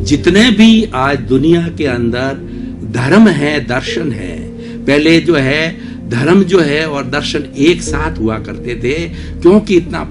जितने भी आज दुनिया के अंदर धर्म है, दर्शन है, पहले जो है धर्म जो है और दर्शन एक साथ हुआ करते थे, क्योंकि इतना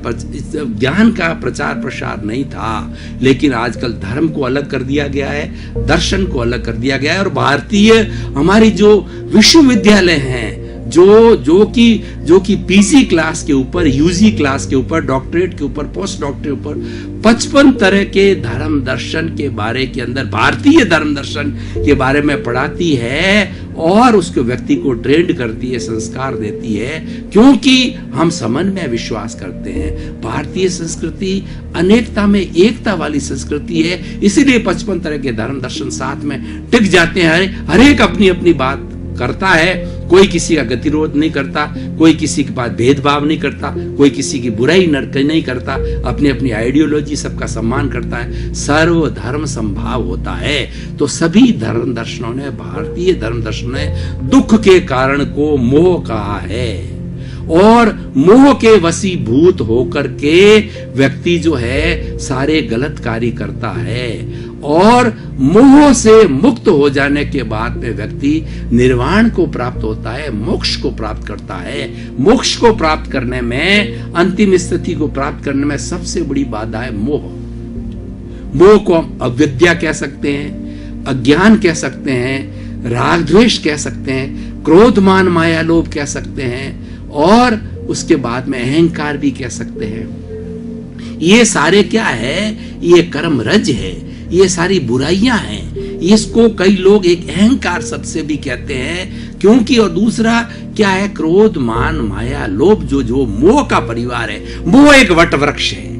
ज्ञान का प्रचार प्रसार नहीं था। लेकिन आजकल धर्म को अलग कर दिया गया है, दर्शन को अलग कर दिया गया है। और भारतीय हमारी जो विश्वविद्यालय हैं, जो कि पीसी क्लास के ऊपर, यूजी क्लास के ऊपर, डॉक्टरेट के ऊपर, पोस्ट डॉक्टरेट के ऊपर 55 तरह के धर्म दर्शन के बारे के अंदर, भारतीय धर्म दर्शन के बारे में पढ़ाती है और उसके व्यक्ति को ट्रेंड करती है, संस्कार देती है, क्योंकि हम समन्वय विश्वास करते हैं। भारतीय संस्कृति अनेकता में एकता वाली संस्कृति है, इसीलिए 55 तरह के धर्म दर्शन साथ में टिक जाते हैं। हर एक अपनी अपनी बात करता है, कोई किसी का गतिरोध नहीं करता, कोई किसी के पास भेदभाव नहीं करता, कोई किसी की बुराई नहीं करता, अपनी अपनी आइडियोलॉजी सबका सम्मान करता है, सर्व धर्म संभाव होता है। तो सभी धर्म दर्शनों ने, भारतीय धर्म दर्शन ने दुख के कारण को मोह कहा है, और मोह के वशीभूत होकर के व्यक्ति जो है सारे गलत कार्य करता है, और मोह से मुक्त हो जाने के बाद में व्यक्ति निर्वाण को प्राप्त होता है, मोक्ष को प्राप्त करता है। मोक्ष को प्राप्त करने में, अंतिम स्थिति को प्राप्त करने में सबसे बड़ी बाधा है मोह। मोह को हम अविद्या कह सकते हैं, अज्ञान कह सकते हैं, राग द्वेष कह सकते हैं, क्रोध मान माया लोभ कह सकते हैं, और उसके बाद में अहंकार भी कह सकते हैं। ये सारे क्या है? ये कर्म रज है, ये सारी बुराइयां हैं। इसको कई लोग एक अहंकार शब्द से भी कहते हैं, क्योंकि, और दूसरा क्या है? क्रोध मान माया लोभ, जो मोह का परिवार है। मोह एक वट वृक्ष है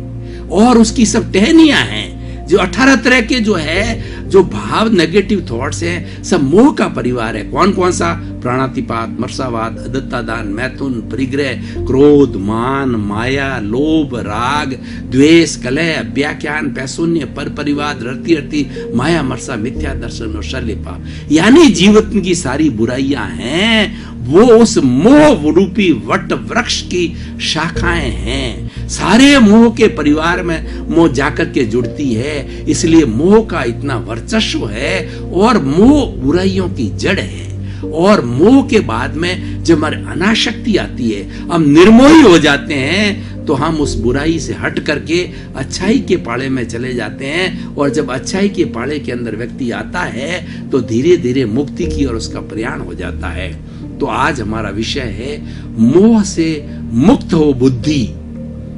और उसकी सब टहनियां हैं, जो 18 तरह के जो है, जो भाव नेगेटिव थॉट्स हैं, सब मोह का परिवार है। कौन कौन सा? प्राणातिपात, मर्सावाद, अदत्तादान, मैथुन, परिग्रह, क्रोध, मान, माया, लोभ, राग, द्वेष, कलह, अव्याख्यान, पैशून्य, पर परिवाद, रति रति, माया, मर्सा, मिथ्या दर्शन और शल्यपा। यानी जीवन की सारी बुराइयां हैं, वो उस मोह रूपी वट वृक्ष की शाखाएं हैं। सारे मोह के परिवार में मोह जाकर के जुड़ती है, इसलिए मोह का इतना वर्चस्व है, और मोह बुराइयों की जड़ है। और मोह के बाद में जब हमारे अनाशक्ति आती है, हम निर्मोही हो जाते हैं, तो हम उस बुराई से हट करके अच्छाई के पाड़े में चले जाते हैं। और जब अच्छाई के पाड़े के अंदर व्यक्ति आता है, तो धीरे धीरे मुक्ति की ओर उसका प्रयाण हो जाता है। तो आज हमारा विषय है मोह से मुक्त हो बुद्धि।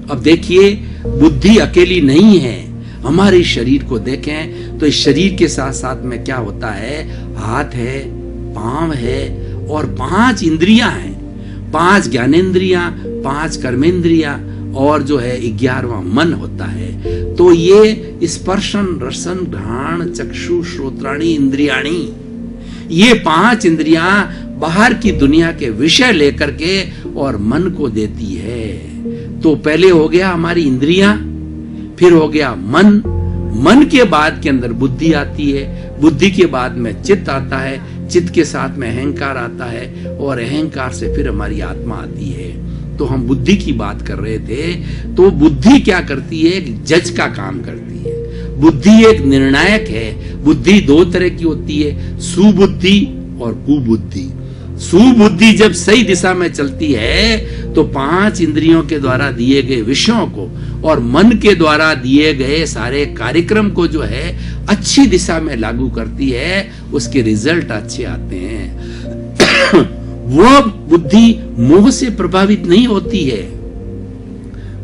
अब देखिए, बुद्धि अकेली नहीं है। हमारे शरीर को देखें तो इस शरीर के साथ साथ में क्या होता है? हाथ है, पांव है, और 5 इंद्रियां हैं। 5 ज्ञानेंद्रियां, 5 कर्मेंद्रियां, और जो है 11वां मन होता है। तो ये स्पर्शन, रसन, घ्राण, चक्षु, श्रोत्राणी, इंद्रियाणी, ये 5 इंद्रियां बाहर की दुनिया के विषय लेकर के और मन को देती है। तो पहले हो गया हमारी इंद्रियां, फिर हो गया मन, मन के बाद के अंदर बुद्धि आती है, बुद्धि के बाद में चित्त आता है, चित्त के साथ में अहंकार आता है, और अहंकार से फिर हमारी आत्मा आती है। तो हम बुद्धि की बात कर रहे थे। तो बुद्धि क्या करती है? एक जज का काम करती है। बुद्धि एक निर्णायक है। बुद्धि 2 तरह की होती है, सुबुद्धि और कुबुद्धि। सुबुद्धि जब सही दिशा में चलती है, तो 5 इंद्रियों के द्वारा दिए गए विषयों को और मन के द्वारा दिए गए सारे कार्यक्रम को जो है अच्छी दिशा में लागू करती है, उसके रिजल्ट अच्छे आते हैं। वो बुद्धि मोह से प्रभावित नहीं होती है।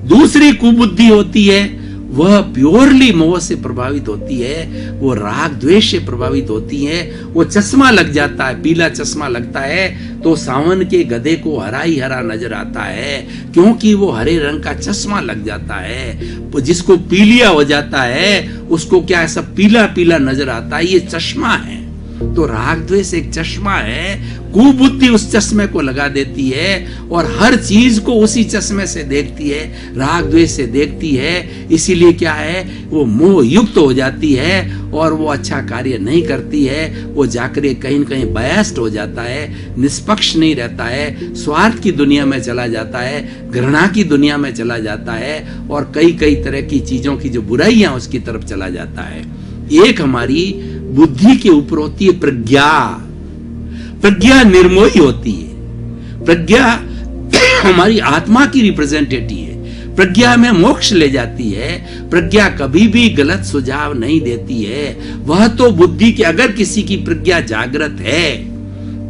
दूसरी कुबुद्धि होती है, वह प्योरली मोह से प्रभावित होती है, वो राग द्वेष से प्रभावित होती है। वो चश्मा लग जाता है, पीला चश्मा लगता है तो सावन के गधे को हरा ही हरा नजर आता है, क्योंकि वो हरे रंग का चश्मा लग जाता है। जिसको पीलिया हो जाता है उसको क्या है, सब पीला पीला नजर आता है, ये चश्मा है। तो राग द्वेष एक चश्मा है, कुबुद्धि उस चश्मे को लगा देती है और हर चीज को उसी चश्मे से देखती है, राग द्वेष से देखती है। इसीलिए क्या है, वो मोह युक्त हो जाती है और वो अच्छा कार्य नहीं करती है। वो जाकर कहीं न कहीं बायस्ड हो जाता है, निष्पक्ष नहीं रहता है, स्वार्थ की दुनिया में चला जाता है, घृणा की दुनिया में चला जाता है और कई कई तरह की चीजों की जो बुराइयां उसकी तरफ चला जाता है। एक हमारी बुद्धि के ऊपर होती है प्रज्ञा। प्रज्ञा निर्मोही होती है। प्रज्ञा हमारी आत्मा की रिप्रेजेंटेटिव है। प्रज्ञा में मोक्ष ले जाती है। प्रज्ञा कभी भी गलत सुझाव नहीं देती है। वह तो बुद्धि की, अगर किसी की प्रज्ञा जागृत है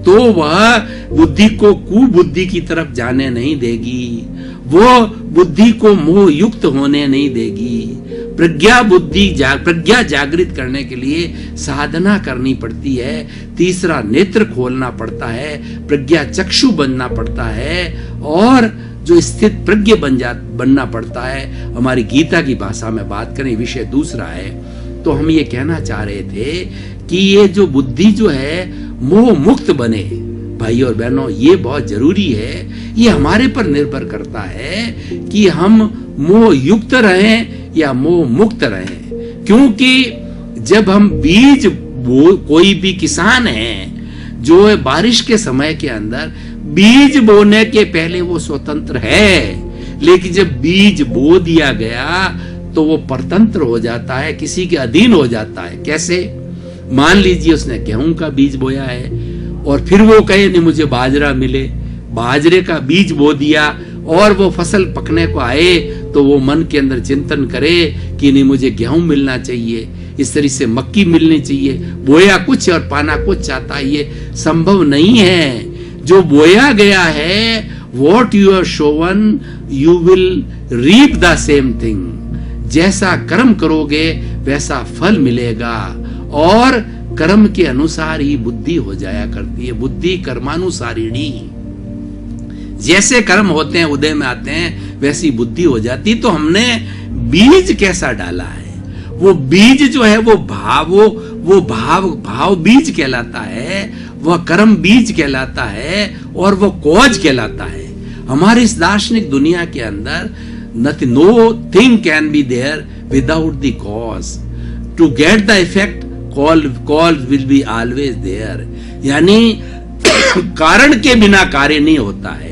तो वह बुद्धि को कुबुद्धि की तरफ जाने नहीं देगी, वो बुद्धि को मोह युक्त होने नहीं देगी। प्रज्ञा जागृत करने के लिए साधना करनी पड़ती है। तीसरा, नेत्र खोलना पड़ता है, प्रज्ञा चक्षु बनना पड़ता है, और जो स्थित प्रज्ञ बनना पड़ता है। हमारी गीता की भाषा में बात करें, विषय दूसरा है, तो हम ये कहना चाह रहे थे कि ये जो बुद्धि जो है मोह मुक्त बने। भाई और बहनों, ये बहुत जरूरी है। ये हमारे पर निर्भर करता है कि हम मोह युक्त रहें या मोह मुक्त रहें। क्योंकि जब हम बीज कोई भी किसान है जो है बारिश के समय के अंदर बीज बोने के पहले वो स्वतंत्र है, लेकिन जब बीज बो दिया गया तो वो परतंत्र हो जाता है, किसी के अधीन हो जाता है। कैसे? मान लीजिए उसने गेहूं का बीज बोया है और फिर वो कहे नहीं मुझे बाजरा मिले, बाजरे का बीज बो दिया और वो फसल पकने को आए तो वो मन के अंदर चिंतन करे कि नहीं मुझे गेहूं मिलना चाहिए, इस तरह से मक्की मिलनी चाहिए। बोया कुछ और पाना कुछ चाहता है, ये संभव नहीं है। जो बोया गया है, what you are sown you will reap the same thing. जैसा कर्म करोगे वैसा फल मिलेगा, और कर्म के अनुसार ही बुद्धि हो जाया करती है। बुद्धि कर्मानुसारिणी, जैसे कर्म होते हैं उदय में आते हैं वैसी बुद्धि हो जाती। तो हमने बीज कैसा डाला है, वो बीज जो है वो भाव बीज कहलाता है, वह कर्म बीज कहलाता है, और वो कॉज कहलाता है। हमारी इस दार्शनिक दुनिया के अंदर nothing can be there without the cause. To get the effect cause will be always there. यानी कारण के बिना कार्य नहीं होता है।